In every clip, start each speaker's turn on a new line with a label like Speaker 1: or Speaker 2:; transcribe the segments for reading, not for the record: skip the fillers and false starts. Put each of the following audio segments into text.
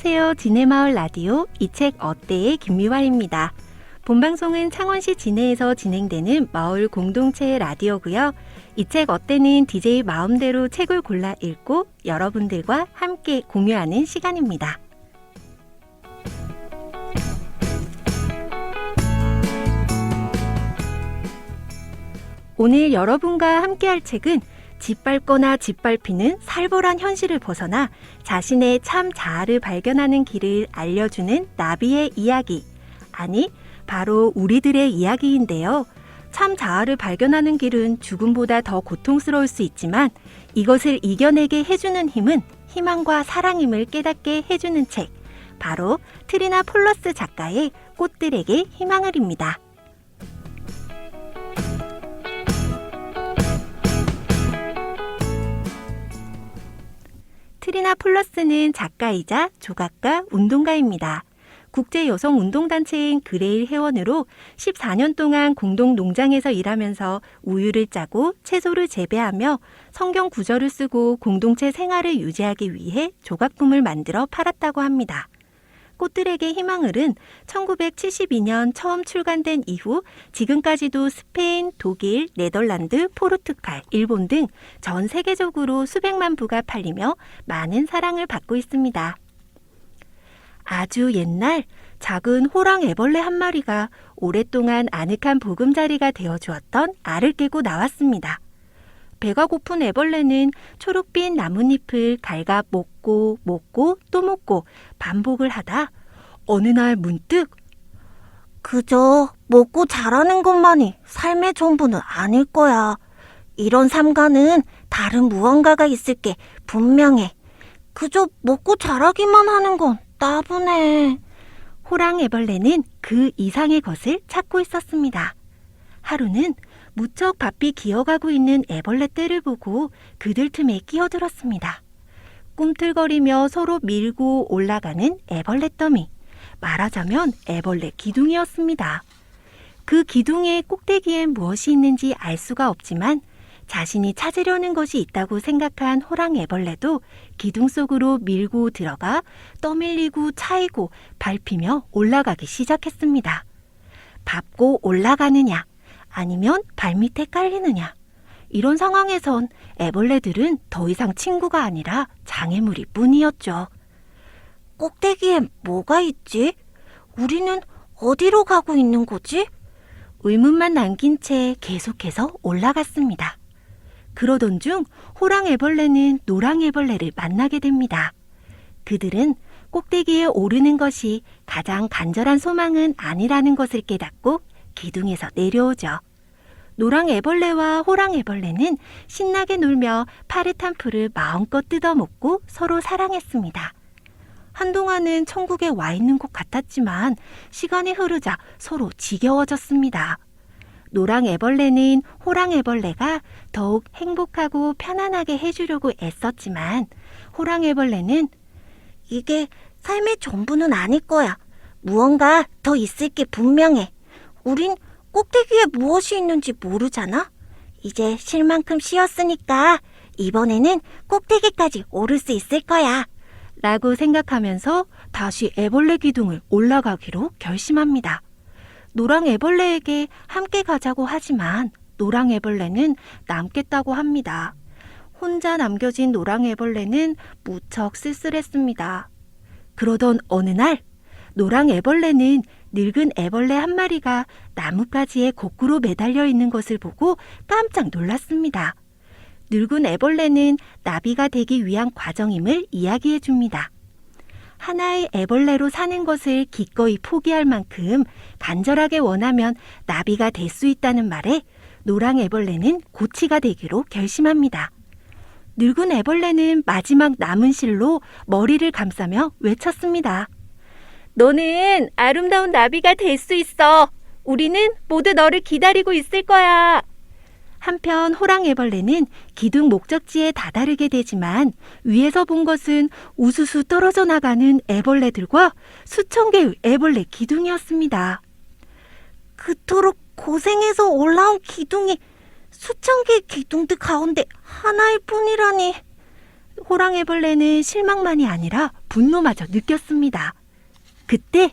Speaker 1: 안녕하세요. 지내마을 라디오 이 책 어때의 김미화입니다. 본방송은 창원시 진해에서 진행되는 마을 공동체 라디오고요. 이 책 어때는 DJ 마음대로 책을 골라 읽고 여러분들과 함께 공유하는 시간입니다. 오늘 여러분과 함께할 책은 짓밟거나 짓밟히는 살벌한 현실을 벗어나 자신의 참 자아를 발견하는 길을 알려주는 나비의 이야기, 아니 바로 우리들의 이야기인데요. 참 자아를 발견하는 길은 죽음보다 더 고통스러울 수 있지만 이것을 이겨내게 해주는 힘은 희망과 사랑임을 깨닫게 해주는 책, 바로 트리나 폴러스 작가의 꽃들에게 희망을입니다. 트리나 폴러스는 작가이자 조각가, 운동가입니다. 국제여성운동단체인 그레일 회원으로 14년 동안 공동농장에서 일하면서 우유를 짜고 채소를 재배하며 성경 구절을 쓰고 공동체 생활을 유지하기 위해 조각품을 만들어 팔았다고 합니다. 꽃들에게 희망을은 1972년 처음 출간된 이후 지금까지도 스페인, 독일, 네덜란드, 포르투갈, 일본 등 전 세계적으로 수백만 부가 팔리며 많은 사랑을 받고 있습니다. 아주 옛날 작은 호랑 애벌레 한 마리가 오랫동안 아늑한 보금자리가 되어주었던 알을 깨고 나왔습니다. 배가 고픈 애벌레는 초록빛 나뭇잎을 갈가 먹고 또 먹고 반복을 하다 어느 날 문득
Speaker 2: 그저 먹고 자라는 것만이 삶의 전부는 아닐 거야. 이런 삶과는 다른 무언가가 있을 게 분명해. 그저 먹고 자라기만 하는 건 따분해.
Speaker 1: 호랑 애벌레는 그 이상의 것을 찾고 있었습니다. 하루는 무척 바삐 기어가고 있는 애벌레 떼를 보고 그들 틈에 끼어들었습니다. 꿈틀거리며 서로 밀고 올라가는 애벌레 더미, 말하자면 애벌레 기둥이었습니다. 그 기둥의 꼭대기엔 무엇이 있는지 알 수가 없지만 자신이 찾으려는 것이 있다고 생각한 호랑 애벌레도 기둥 속으로 밀고 들어가 떠밀리고 차이고 밟히며 올라가기 시작했습니다. 밟고 올라가느냐 아니면 발밑에 깔리느냐, 이런 상황에선 애벌레들은 더 이상 친구가 아니라 장애물일 뿐이었죠.
Speaker 2: 꼭대기엔 뭐가 있지? 우리는 어디로 가고 있는 거지?
Speaker 1: 의문만 남긴 채 계속해서 올라갔습니다. 그러던 중 호랑 애벌레는 노랑 애벌레를 만나게 됩니다. 그들은 꼭대기에 오르는 것이 가장 간절한 소망은 아니라는 것을 깨닫고 기둥에서 내려오죠. 노랑 애벌레와 호랑 애벌레는 신나게 놀며 파릇한 풀을 마음껏 뜯어먹고 서로 사랑했습니다. 한동안은 천국에 와 있는 것 같았지만 시간이 흐르자 서로 지겨워졌습니다. 노랑 애벌레는 호랑 애벌레가 더욱 행복하고 편안하게 해주려고 애썼지만 호랑 애벌레는
Speaker 2: 이게 삶의 전부는 아닐 거야. 무언가 더 있을 게 분명해. 우린 꼭대기에 무엇이 있는지 모르잖아. 이제 쉴 만큼 쉬었으니까 이번에는 꼭대기까지 오를 수 있을 거야.
Speaker 1: 라고 생각하면서 다시 애벌레 기둥을 올라가기로 결심합니다. 노랑 애벌레에게 함께 가자고 하지만 노랑 애벌레는 남겠다고 합니다. 혼자 남겨진 노랑 애벌레는 무척 쓸쓸했습니다. 그러던 어느 날 노랑 애벌레는 늙은 애벌레 한 마리가 나뭇가지에 거꾸로 매달려 있는 것을 보고 깜짝 놀랐습니다. 늙은 애벌레는 나비가 되기 위한 과정임을 이야기해 줍니다. 하나의 애벌레로 사는 것을 기꺼이 포기할 만큼 간절하게 원하면 나비가 될 수 있다는 말에 노랑 애벌레는 고치가 되기로 결심합니다. 늙은 애벌레는 마지막 남은 실로 머리를 감싸며 외쳤습니다. 너는 아름다운 나비가 될 수 있어. 우리는 모두 너를 기다리고 있을 거야. 한편 호랑 애벌레는 기둥 목적지에 다다르게 되지만 위에서 본 것은 우수수 떨어져 나가는 애벌레들과 수천 개의 애벌레 기둥이었습니다.
Speaker 2: 그토록 고생해서 올라온 기둥이 수천 개의 기둥들 가운데 하나일 뿐이라니.
Speaker 1: 호랑애벌레는 실망만이 아니라 분노마저 느꼈습니다. 그때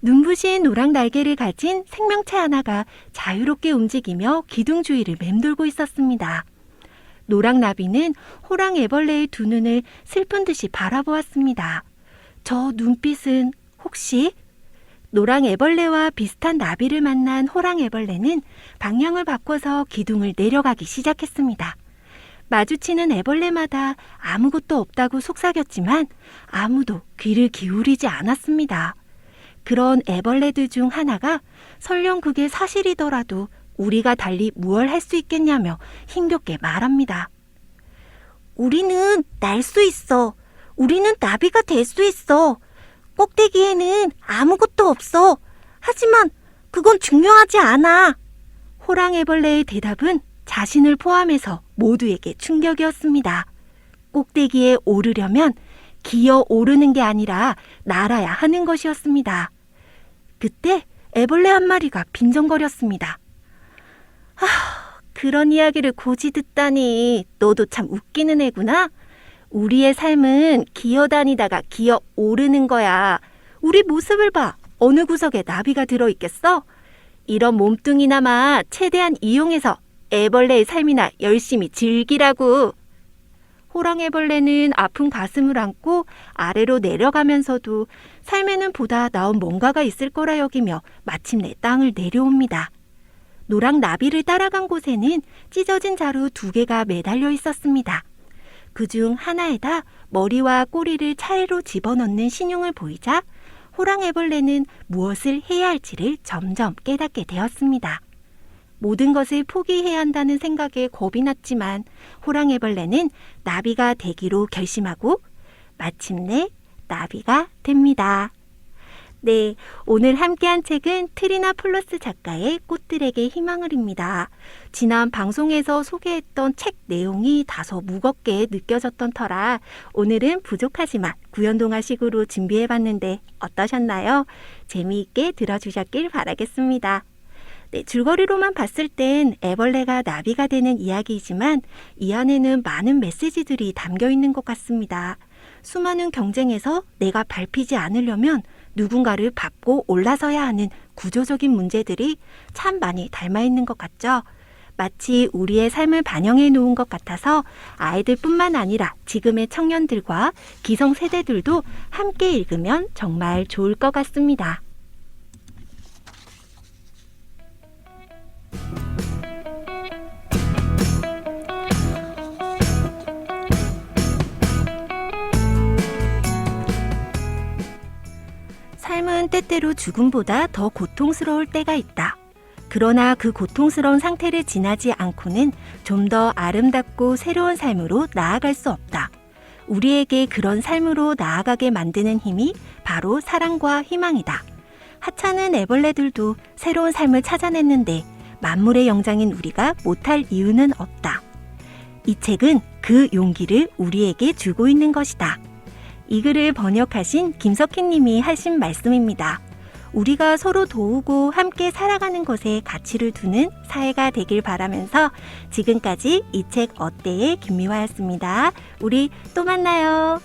Speaker 1: 눈부신 노랑 날개를 가진 생명체 하나가 자유롭게 움직이며 기둥 주위를 맴돌고 있었습니다. 노랑 나비는 호랑 애벌레의 두 눈을 슬픈 듯이 바라보았습니다. 저 눈빛은 혹시? 노랑 애벌레와 비슷한 나비를 만난 호랑 애벌레는 방향을 바꿔서 기둥을 내려가기 시작했습니다. 마주치는 애벌레마다 아무것도 없다고 속삭였지만 아무도 귀를 기울이지 않았습니다. 그런 애벌레들 중 하나가 설령 그게 사실이더라도 우리가 달리 무얼 할 수 있겠냐며 힘겹게 말합니다.
Speaker 2: 우리는 날 수 있어. 우리는 나비가 될 수 있어. 꼭대기에는 아무것도 없어. 하지만 그건 중요하지 않아.
Speaker 1: 호랑 애벌레의 대답은 자신을 포함해서 모두에게 충격이었습니다. 꼭대기에 오르려면 기어 오르는 게 아니라 날아야 하는 것이었습니다. 그때 애벌레 한 마리가 빈정거렸습니다. 그런 이야기를 고지 듣다니 너도 참 웃기는 애구나. 우리의 삶은 기어다니다가 기어 오르는 거야. 우리 모습을 봐. 어느 구석에 나비가 들어있겠어? 이런 몸뚱이나마 최대한 이용해서 애벌레의 삶이나 열심히 즐기라고. 호랑애벌레는 아픈 가슴을 안고 아래로 내려가면서도 삶에는 보다 나은 뭔가가 있을 거라 여기며 마침내 땅을 내려옵니다. 노랑 나비를 따라간 곳에는 찢어진 자루 2개가 매달려 있었습니다. 그중 하나에다 머리와 꼬리를 차례로 집어넣는 신용을 보이자 호랑애벌레는 무엇을 해야 할지를 점점 깨닫게 되었습니다. 모든 것을 포기해야 한다는 생각에 겁이 났지만 호랑애벌레는 나비가 되기로 결심하고 마침내 나비가 됩니다. 네, 오늘 함께한 책은 트리나 플러스 작가의 꽃들에게 희망을입니다. 지난 방송에서 소개했던 책 내용이 다소 무겁게 느껴졌던 터라 오늘은 부족하지만 구연동화식으로 준비해봤는데 어떠셨나요? 재미있게 들어주셨길 바라겠습니다. 네, 줄거리로만 봤을 땐 애벌레가 나비가 되는 이야기이지만 이 안에는 많은 메시지들이 담겨 있는 것 같습니다. 수많은 경쟁에서 내가 밟히지 않으려면 누군가를 밟고 올라서야 하는 구조적인 문제들이 참 많이 닮아 있는 것 같죠? 마치 우리의 삶을 반영해 놓은 것 같아서 아이들뿐만 아니라 지금의 청년들과 기성세대들도 함께 읽으면 정말 좋을 것 같습니다. 삶은 때때로 죽음보다 더 고통스러울 때가 있다. 그러나 그 고통스러운 상태를 지나지 않고는 좀 더 아름답고 새로운 삶으로 나아갈 수 없다. 우리에게 그런 삶으로 나아가게 만드는 힘이 바로 사랑과 희망이다. 하찮은 애벌레들도 새로운 삶을 찾아냈는데 만물의 영장인 우리가 못할 이유는 없다. 이 책은 그 용기를 우리에게 주고 있는 것이다. 이 글을 번역하신 김석희 님이 하신 말씀입니다. 우리가 서로 도우고 함께 살아가는 것에 가치를 두는 사회가 되길 바라면서 지금까지 이 책 어때의 김미화였습니다. 우리 또 만나요.